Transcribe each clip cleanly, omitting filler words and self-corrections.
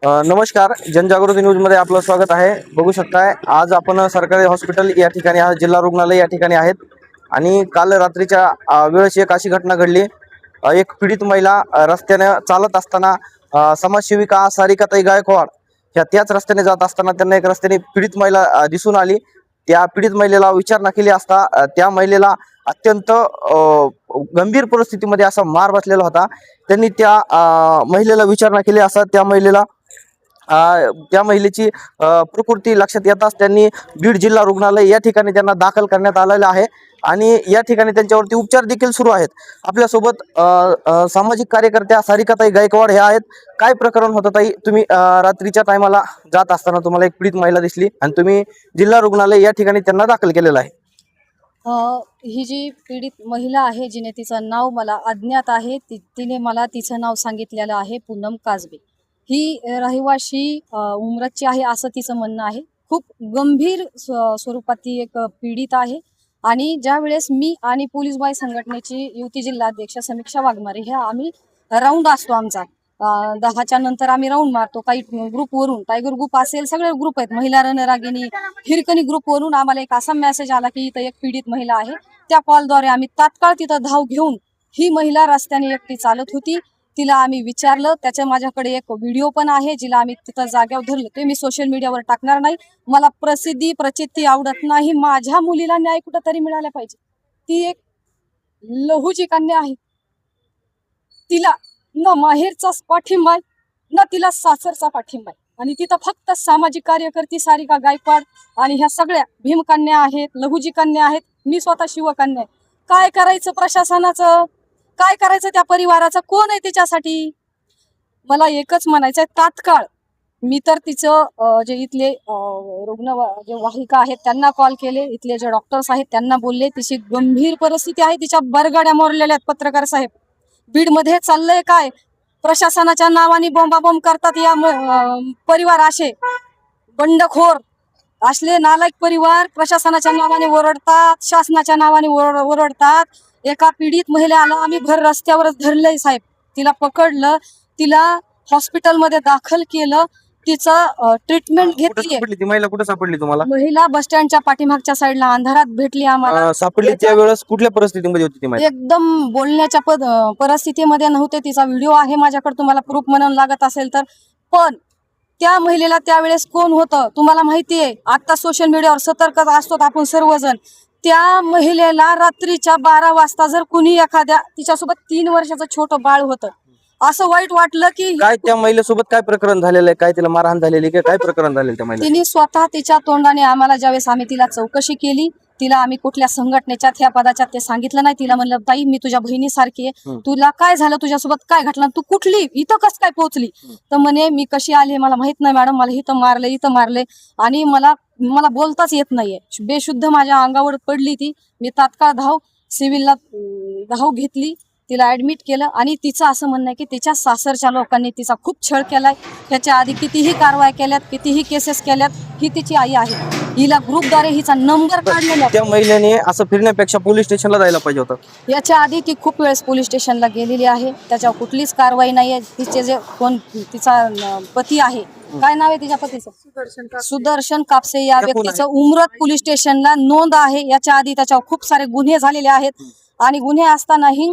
नमस्कार, जनजागृती न्यूज मध्ये आपलं स्वागत आहे। बघू शकताय आज आपण सरकारी हॉस्पिटल या ठिकाणी आहात, जिल्हा रुग्णालय या ठिकाणी आहेत आणि काल रात्रीच्या वेळेस एक अशी घटना घडली। एक पीडित महिला रस्त्याने चालत असताना समाजसेविका सारिकाताई गायकवाड ह्या त्याच रस्त्याने जात असताना त्यांना एक रस्त्याने पीडित महिला दिसून आली। त्या पीडित महिलेला विचारणा केली असता त्या महिलेला अत्यंत गंभीर परिस्थितीमध्ये असा मार बसलेला होता। त्यांनी त्या महिलेला विचारणा केली असता त्या महिलेची प्रकृती लक्षात येताच त्यांनी बीड जिल्हा रुग्णालय या ठिकाणी त्यांना दाखल करण्यात आलेलं आहे आणि या ठिकाणी त्यांच्यावरती उपचार देखील सुरू आहेत। आपल्यासोबत सामाजिक कार्यकर्त्या सारिकाताई गायकवाड ह्या आहेत। काय प्रकरण होतं ताई? तुम्ही रात्रीच्या टायमाला जात असताना तुम्हाला एक पीडित महिला दिसली आणि तुम्ही जिल्हा रुग्णालय या ठिकाणी त्यांना दाखल केलेलं आहे। ही जी पीडित महिला आहे जिने तिचं नाव मला अज्ञात आहे, तिने मला तिचं नाव सांगितलेलं आहे पूनम काजबे। ही रहिवाशी उमरतची आहे असं तिचं म्हणणं आहे। खूप गंभीर स्वरूपात ती एक पीडित आहे आणि ज्या वेळेस मी आणि पोलीस बाई संघटनेची युती जिल्हाध्यक्ष समीक्षा वाघमारे ह्या आम्ही राऊंड असतो आमचा 10च्या नंतर आम्ही राऊंड मारतो। काही ग्रुपवरून टायगर ग्रुप असेल, सगळे ग्रुप आहेत, महिला रणरागिणी हिरकणी ग्रुपवरून आम्हाला एक असा मेसेज आला की इथं एक पीडित महिला आहे। त्या कॉलद्वारे आम्ही तात्काळ तिथं धाव घेऊन ही महिला रस्त्याने एकटी चालत होती, तिला आम्ही विचारलं। त्याच्या माझ्याकडे एक व्हिडिओ पण आहे जिला आम्ही तिथं जाग्यावर धरलं। ते मी सोशल मीडियावर टाकणार नाही, मला प्रसिद्धी प्रचिती आवडत नाही। माझ्या मुलीला न्याय कुठंतरी मिळाला पाहिजे। ती एक लहूची कन्या आहे, तिला न माहेरचा पाठिंबा आहे न तिला सासरचा पाठिंबा आहे आणि तिथं फक्त सामाजिक कार्यकर्ती सारिका गायकवाड आणि ह्या सगळ्या भीमकन्या आहेत, लहूजी कन्या आहेत, मी स्वतः शिवकन्या आहे। काय करायचं प्रशासनाचं, काय करायचं त्या परिवाराचं, कोण आहे त्याच्यासाठी? मला एकच म्हणायचंय, तात्काळ मी तर तिचं जे इथले जे वाहिका आहेत त्यांना कॉल केले, इथले जे डॉक्टर्स आहेत त्यांना बोलले, तिची गंभीर परिस्थिती आहे, तिच्या बरगाड्या मोरलेल्या आहेत। पत्रकार साहेब, बीडमध्ये चाललंय काय? प्रशासनाच्या नावाने बोंबाबोंब करतात या परिवार, असे बंडखोर असले नालायक परिवार प्रशासनाच्या नावाने ओरडतात, शासनाच्या नावाने ओरडतात। एका पीडित महिलेला आम्ही भर रस्त्यावरच धरलंय साहेब, तिला पकडलं, तिला हॉस्पिटलमध्ये दाखल केलं, तिचं ट्रीटमेंट घेतली। ती महिला कुठे सापडली तुम्हाला? महिला बस स्टँडच्या पाठीमागच्या साईडला अंधारात भेटली आम्हाला। सापडली त्यावेळेस कुठल्या परिस्थितीमध्ये होती ती महिला? एकदम बोलण्याच्या परिस्थितीमध्ये नव्हते। तिचा व्हिडिओ आहे माझ्याकडे, तुम्हाला प्रूफ म्हणून लागत असेल तर। पण त्या महिलेला त्यावेळेस कोण होतं तुम्हाला माहिती आहे? आता सोशल मीडियावर सतर्क असतो आपण सर्वजण। त्या महिलेला रात्रीच्या 12 वाजता जर कुणी एखाद्या, तिच्यासोबत 3 वर्षाचं छोटं बाळ होतं, असं वाईट वाटलं की काय त्या महिलेसोबत काय प्रकरण झालेलं आहे? काय तिला मारहाण झालेली आहे? काय प्रकरण झालेलं त्या महिला? तिने स्वतः तिच्या तोंडाने आम्हाला, ज्यावेळेस आम्ही तिला चौकशी केली, तिला आम्ही कुठल्या संघटनेच्या ह्या पदाच्या ते सांगितलं नाही। तिला म्हणलं, ताई मी तुझ्या बहिणीसारखी आहे, तुला काय झालं, तुझ्यासोबत काय घडलं, तू कुठली इथं कस काय पोहोचली? तर म्हणे मी कशी आली मला माहित नाही मॅडम, मला इथं मारले आणि मला बोलताच येत नाहीये, बेशुद्ध माझ्या अंगावर पडली ती। मी तात्काळ सिव्हिलला धाव घेतली, तिला ऍडमिट केलं आणि तिचं असं म्हणणं आहे की तिच्या सासरच्या लोकांनी तिचा खूप छळ केलाय, त्याच्या आधी कितीही कारवाई केल्यात, कितीही केसेस केल्यात। ही तिची आई आहे, हिला ग्रुपद्वारे हिचा नंबर काढलेला। त्या महिलेने असं फिरण्यापेक्षा पोलीस स्टेशनला जायला पाहिजे होतं। याच्या आधी ती खूप वेळेस पोलीस स्टेशनला गेलेली आहे, त्याच्यावर कुठलीच कारवाई नाहीये। तिचे जे कोण तिचा पती आहे, काय नाव आहे तिच्या पतीचं? सुदर्शन कापसे, या व्यक्तीचं उमरत पोलीस स्टेशनला नोंद आहे। याच्या आधी त्याच्यावर खूप सारे गुन्हे झालेले आहेत आणि गुन्हे असतानाही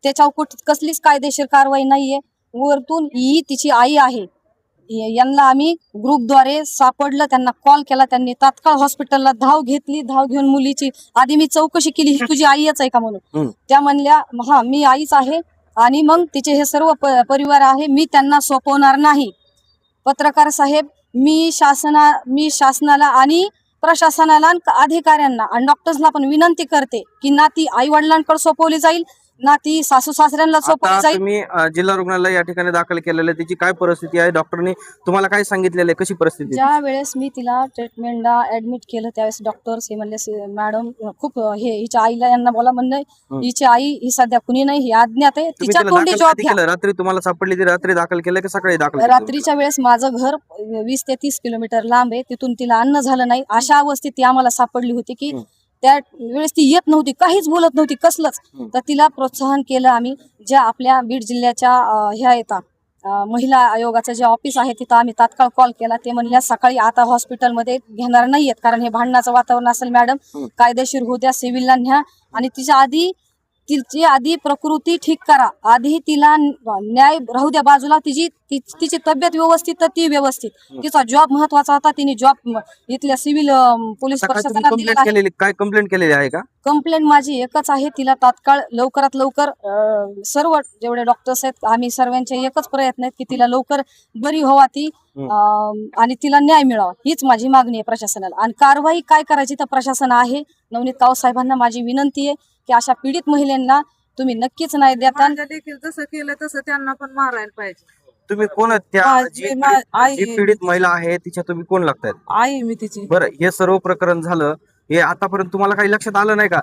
त्याच्यावर कसलीच कायदेशीर कारवाई नाहीये। वरतून ही तिची आई आहे, यांना आम्ही ग्रुपद्वारे सापडलं, त्यांना कॉल केला, त्यांनी तात्काळ हॉस्पिटलला धाव घेतली। धाव घेऊन मुलीची आधी मी चौकशी केली, ही तुझी आईच आहे का म्हणून। त्या म्हणल्या हा मी आईच आहे आणि मग तिचे हे सर्व परिवार आहे, मी त्यांना सोपवणार नाही। पत्रकार साहेब, मी शासनाला आणि प्रशासनाला, अधिकाऱ्यांना आणि डॉक्टर्सला पण विनंती करते की ना ती आई वडिलांकडे सोपवली जाईल, ना ती सासू सासऱ्यांना सोपवली जाईल। तुम्ही जिल्हा रुग्णालय या ठिकाणी दाखल केलेलं आहे, तिची काय परिस्थिती आहे? डॉक्टरनी तुम्हाला काय सांगितलेलं आहे? कशी परिस्थिती? ज्या वेळेस मी तिला ट्रीटमेंटला ऍडमिट केलं त्यावेळेस डॉक्टर्स हे म्हणले, मॅडम खूप हे हिच्या आईला यांना बोला म्हणलं, हिची आई ही सध्या कुणी नाही, ही अज्ञात आहे, तिच्या तोंडी जॉब घ्या। रात्री तुम्हाला सापडली ती रात्री दाखल केलं की सकाळी दाखल? रात्रीच्या वेळेस माझं घर 20 ते 30 किलोमीटर लांब आहे, तिथून तिला अन्न झालं नाही, अशा अवस्थेत ती आम्हाला सापडली होती की त्या वेळेस ती येत नव्हती, काहीच बोलत नव्हती कसलंच। तर तिला प्रोत्साहन केलं आम्ही, ज्या आपल्या बीड जिल्ह्याच्या ह्या येतात महिला आयोगाचं जे ऑफिस आहे तिथं आम्ही तात्काळ कॉल केला. ते म्हणल्या सकाळी आता हॉस्पिटलमध्ये घेणार नाहीयेत, कारण हे भांडणाचं वातावरण असेल मॅडम, कायदेशीर होऊ द्या, सिव्हिलला न्या आणि तिच्या आधी तिची आधी प्रकृती ठीक करा, आधी तिला न्याय राहू द्या बाजूला, तिची तब्येत व्यवस्थित तर ती व्यवस्थित, तिचा जॉब महत्वाचा होता, तिने जॉब इथल्या सिव्हिल पोलीस प्रशासनात दिलेला आहे. काय कंप्लेंट केलेली आहे का? कंप्लेंट माझी एकच आहे, तिला तात्काळ लवकरात लवकर सर्व जेवढे डॉक्टर्स आहेत आम्ही सर्वांचे एकच प्रयत्न आहेत की तिला लवकर बरी व्हावा ती, आणि तिला न्याय मिळावा, हीच माझी मागणी आहे प्रशासनाला. आणि कारवाई काय करायची तर प्रशासन आहे. नवनीत कावत साहेबांना माझी विनंती आहे की अशा पीडित महिलांना तुम्ही नक्कीच न्याय देता. देखील जसं केलं तसं त्यांना पण मारायला पाहिजे. तुम्ही कोण आहेत? त्या जी पीडित महिला आहे तिच्या तुम्ही कोण लागतायत? आई मी तिची. बरं, हे सर्व प्रकरण झालं, हे आतापर्यंत तुम्हाला काही लक्षात आलं नाही का?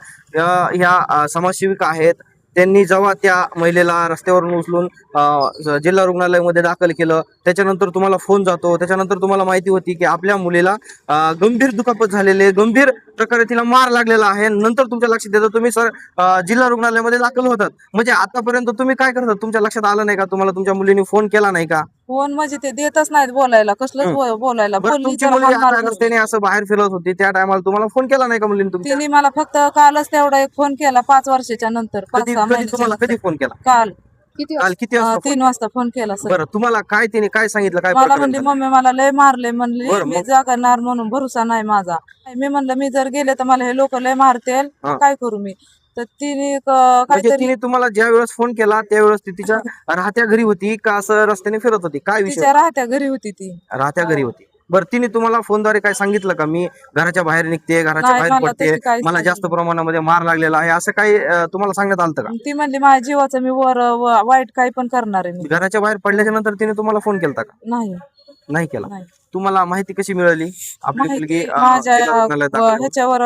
ह्या समाजसेविका आहेत, त्यांनी जेव्हा त्या महिलेला रस्त्यावरून उचलून जिल्हा रुग्णालयामध्ये दाखल केलं, त्याच्यानंतर तुम्हाला फोन जातो, त्याच्यानंतर तुम्हाला माहिती होती की आपल्या मुलीला गंभीर दुखापत झालेली आहे, गंभीर प्रकारे तिला मार लागलेला आहे, नंतर तुमच्या लक्षात येतं तुम्ही जिल्हा रुग्णालयामध्ये दाखल होतात. म्हणजे आतापर्यंत तुम्ही काय करतात? तुमच्या लक्षात आलं नाही का? तुम्हाला तुमच्या मुलीने फोन केला नाही का? फोन म्हणजे ते देतच नाहीत बोलायला, कसलंच बोलायला. तुमची मुलगी आता रस्त्याने असं बाहेर फिरत होती, त्या टायमाला तुम्हाला फोन केला नाही का मुलीने तुमच्या? तिने मला फक्त कालच तेवढा एक फोन केला 5 वर्षाच्या नंतर. तुम्हाला कधी फोन केला? काल किती काल किती वाजता? 3 वाजता फोन केला सर. बरं, तुम्हाला काय तिने काय सांगितलं? काय मला प्रकरण म्हणली झालं? मम्मी मला लय मारले, म्हणली बरं, मी मग? जागणार म्हणून भरोसा नाही माझा. मी म्हणलं मी जर गेले तर मला हे लोक लय मारतील, काय करू मी? तर तिने म्हणजे काहीतरी तिने तुम्हाला ज्या वेळेस फोन केला त्यावेळेस ती तिच्या राहत्या घरी होती का असं रस्त्याने फिरत होती? काय विषय? तिच्या राहत्या घरी होती ती. राहत्या घरी होती. बरं, तिने तुम्हाला फोनद्वारे काय सांगितलं का? मी घराच्या बाहेर निघते, घराच्या नाही, बाहेर मला पडते, तशी काहीच मला जास्त प्रमाणामध्ये मार लागलेला आहे, असं काही तुम्हाला सांगण्यात आलं का? ती म्हणली माझ्या जीवाचं मी वाईट काही पण करणार आहे मी. घराच्या बाहेर पडल्याच्या नंतर तिने तुम्हाला फोन केला का? नाही नाही केला. नाही. तुम्हाला माहिती कशी मिळाली? आपली मुलगी माहिती माझ्या जिल्हा रुग्णालयात दाखल आहे. ह्याच्यावर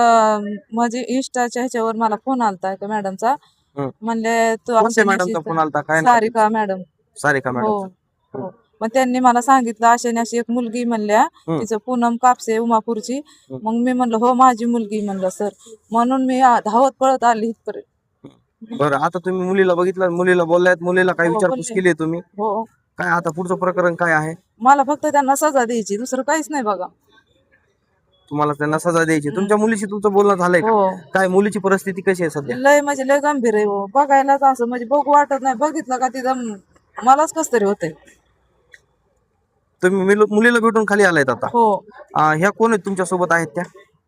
म्हणजे इंस्टाच्या ह्याच्यावर मला फोन आलता एका मॅडमचा. म्हणले तू कोणत्या मॅडमचा फोन आलता? काय नाव? सारिका मॅडम. सारिका हो मॅडम. हो. मग त्यांनी मला सांगितलं अशी अशी एक मुलगी म्हणल्या, तिचं पूनम कापसे उमापूरची. मग मी म्हणलं हो माझी मुलगी म्हणलं सर, म्हणून मी धावत पळत आली इथपर्यंत. बरं, आता तुम्ही मुलीला बघितलं, मुलीला बोललायत, मुलीला काही हो, विचारपूस बोलले. केली तुम्ही? हो. काय आता पुढचं प्रकरण काय आहे? मला फक्त त्यांना सजा द्यायची, दुसरं काहीच नाही बघा. तुम्हाला त्यांना सजा द्यायची. तुमच्या मुलीशी तुमचं बोलणं झालंय का? हो. काय मुलीची परिस्थिती कशी आहे सध्या? लय म्हणजे लय गंभीर आहे हो. बघायलाच असं म्हणजे बघू वाटत नाही, बघितलं का तिथं मलाच कस तरी होतंय. तुम्ही मुलीला भेटून खाली आलायत आता? हो. ह्या कोण आहेत तुमच्या सोबत आहेत त्या?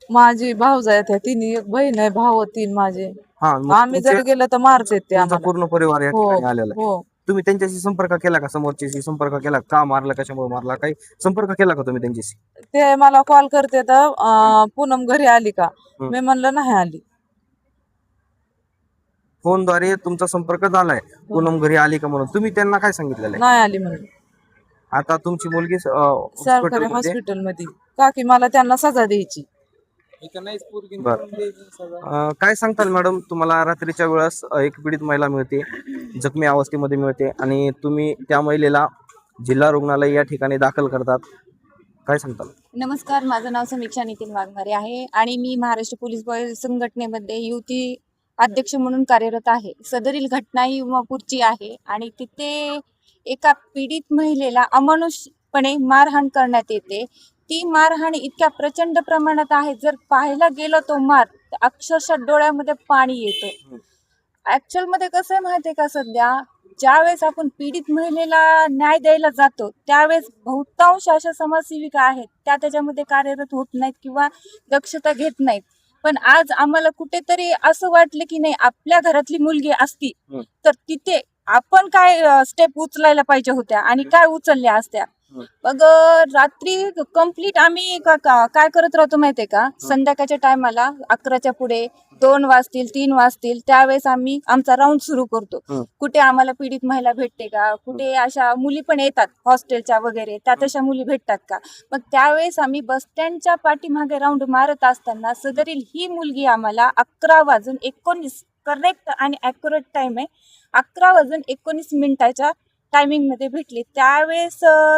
माझी भाऊजा आहेत, तिन्ही एक बहीण आहे, भाऊ 3 माझे. हा, मग आम्ही जर गेलो तर मारतेत ते तुमचा आम्हाला. पूर्ण परिवार या ठिकाणी आलेला आहे. हो. तुम्ही त्यांच्याशी संपर्क केला का? समोरच्याशी संपर्क केला का? मारला, कशामुळे मारला, काही संपर्क केला का तुम्ही त्यांच्याशी? ते मला कॉल करते तर पूनम घरी आली का? मी म्हणलं नाही आली. फोनद्वारे तुमचा संपर्क झालाय, पूनम घरी आली का म्हणून. तुम्ही त्यांना काय सांगितलेलं आहे? नाही आली म्हणून. आता तुमची मुलगी सरकारी हॉस्पिटल मध्ये का की मला त्यांना सजा द्यायची. काय सांगताल मॅडम? तुम्हाला रात्रीच्या वेळेस एक पीडित महिला मिळते, जखमी अवस्थेमध्ये मिळते, आणि तुम्ही त्या महिलेला जिल्हा रुग्णालय या ठिकाणी दाखल करतात, काय सांगताल? नमस्कार, माझं नाव समीक्षा नितीन वाघमारे आहे आणि मी महाराष्ट्र पोलीस बळ संघटनेमध्ये युती अध्यक्ष म्हणून कार्यरत आहे. सदरील घटना ही उमापूरची आहे आणि तिथे एका पीडित महिलेला अमानुषपणे मारहाण करण्यात येते. ती मारहाण इतक्या प्रचंड प्रमाणात आहे, जर पाहायला गेलो तो मार अक्षरशः डोळ्यामध्ये पाणी येतं. ऍक्च्युअल मध्ये कसं आहे माहितीये का, सध्या ज्यावेळेस आपण पीडित महिलेला न्याय द्यायला जातो त्यावेळेस बहुतांश अशा समाजसेविका आहेत त्या त्याच्यामध्ये कार्यरत होत नाहीत किंवा दक्षता घेत नाहीत. पण आज आम्हाला कुठेतरी असं वाटलं की नाही, आपल्या घरातली मुलगी असती तर तिथे आपण काय स्टेप उचलायला पाहिजे होत्या आणि काय उचलल्या असत्या. मग रात्री कंप्लीट आम्ही काय करत राहतो माहितीये का, संध्याकाळच्या टायमाला 11च्या पुढे 2 वाजतील 3 वाजतील त्यावेळेस आम्ही आमचा राऊंड सुरू करतो. कुठे आम्हाला पीडित महिला भेटते का, कुठे अशा मुली पण येतात हॉस्टेलच्या वगैरे, त्या तशा मुली भेटतात का. मग त्यावेळेस आम्ही बस स्टँडच्या पाठीमागे राऊंड मारत असताना सदरील ही मुलगी आम्हाला 11:19 करेक्ट आणि ॲक्युरेट टाइम आहे, 11:19 टायमिंग मध्ये भेटली. त्यावेळेस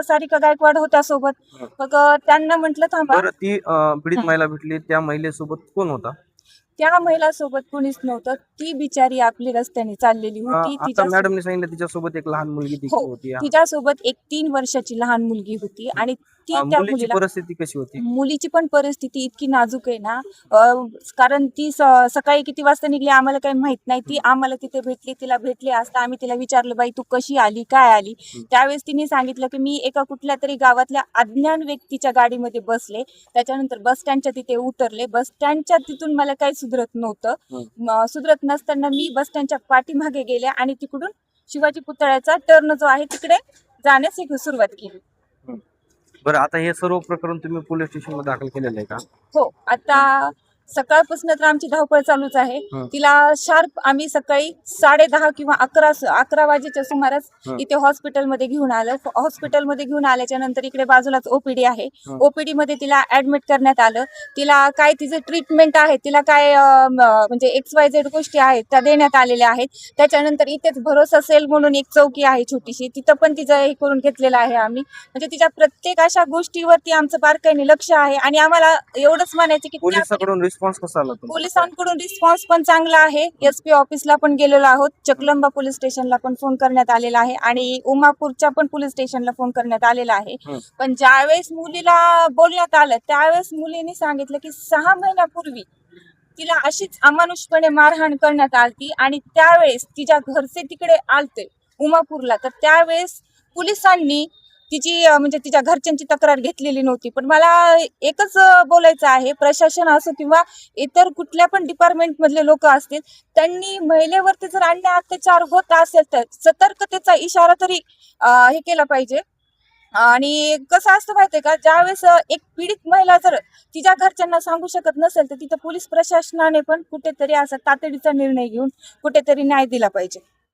सारिका गायकवाड होत्या सोबत. मग त्यांना म्हटलं थांबा. बरं, ती पीडित महिला भेटली, त्या महिलेसोबत कोण होता? त्या महिलासोबत कोणीच नव्हतं. ती बिचारी आपली रस्त्याने चाललेली होती. आता मॅडमने सांगितलं तिच्यासोबत एक लहान मुलगी देखील हो, होती. तिच्यासोबत एक 3 वर्षाची लहान मुलगी होती आणि ती त्या मुलीची मुलीला परिस्थिती कशी होती? मुलीची पण परिस्थिती इतकी नाजूक आहे ना, कारण ती सकाळी किती वाजता निघली आम्हाला काही माहित नाही. ती आम्हाला तिथे भेटली. तिला भेटली असता आम्ही तिला विचारलं, बाई तू कशी आली, काय आली? त्यावेळेस तिने सांगितलं की मी एका कुठल्या तरी गावातल्या अज्ञान व्यक्तीच्या गाडीमध्ये बसले. त्याच्यानंतर बस स्टँडच्या तिथे उतरले. बस स्टँडच्या तिथून मला काही सुधरत नव्हतं. सुधरत नसताना मी बस स्टँडच्या पाठीमागे गेले आणि तिकडून शिवाजी पुतळ्याचा टर्न जो आहे तिकडे जाण्यास सुरुवात केली. बरं, आता हे सर्व प्रकरण तुम्ही पोलीस स्टेशन मध्ये दाखल केलेलं आहे का? हो, आता सकाळपासून तर आमची धावपळ चालूच आहे. तिला शार्प आम्ही सकाळी 10:30 किंवा 11 वाजेच्या सुमारास इथे हॉस्पिटलमध्ये घेऊन आलो. हॉस्पिटलमध्ये घेऊन आल्याच्या नंतर इकडे बाजूलाच ओपीडी आहे. ओपीडी मध्ये तिला ऍडमिट करण्यात आलं. तिला काय तिचे ट्रीटमेंट आहे, तिला काय म्हणजे XYZ गोष्टी आहेत त्या देण्यात आलेल्या आहेत. त्याच्यानंतर इथेच भरोसा सेल म्हणून एक चौकी आहे छोटीशी, तिथं पण तिचं हे करून घेतलेलं आहे आम्ही. म्हणजे तिच्या प्रत्येक अशा गोष्टीवरती आमचं बारकाईने लक्ष आहे आणि आम्हाला एवढंच म्हणायचं की पोलिसांकडून रिस्पॉन्स कसा आला तुम्हाला? पोलिसांकडून रिस्पॉन्स पण चांगला आहे. SP ऑफिसला पण गेलेलो आहोत. चकलंबा पोलीस स्टेशनला पण फोन करण्यात आलेला आहे आणि उमापूरच्या पण पोलीस स्टेशनला फोन करण्यात आलेला आहे. पण ज्यावेळेस मुलीला बोलण्यात आलं त्यावेळेस मुलीने सांगितलं की 6 महिन्यापूर्वी तिला अशीच अमानुषपणे मारहाण करण्यात आली आणि त्यावेळेस तिच्या घरचे तिकडे आलते उमापूरला. तर त्यावेळेस पोलिसांनी तिची म्हणजे तिच्या घरच्यांची तक्रार घेतलेली नव्हती. पण मला एकच बोलायचं आहे, प्रशासन असो किंवा इतर कुठल्या पण डिपार्टमेंट मधले लोक असतील, त्यांनी महिलेवरती जर अन्याय अत्याचार होत असेल तर सतर्कतेचा इशारा तरी हे केला पाहिजे. आणि कसं असतं माहितीये का, ज्यावेळेस एक पीडित महिला जर तिच्या घरच्यांना सांगू शकत नसेल तर तिथं पोलीस प्रशासनाने पण कुठेतरी असा तातडीचा निर्णय घेऊन कुठेतरी न्याय दिला पाहिजे.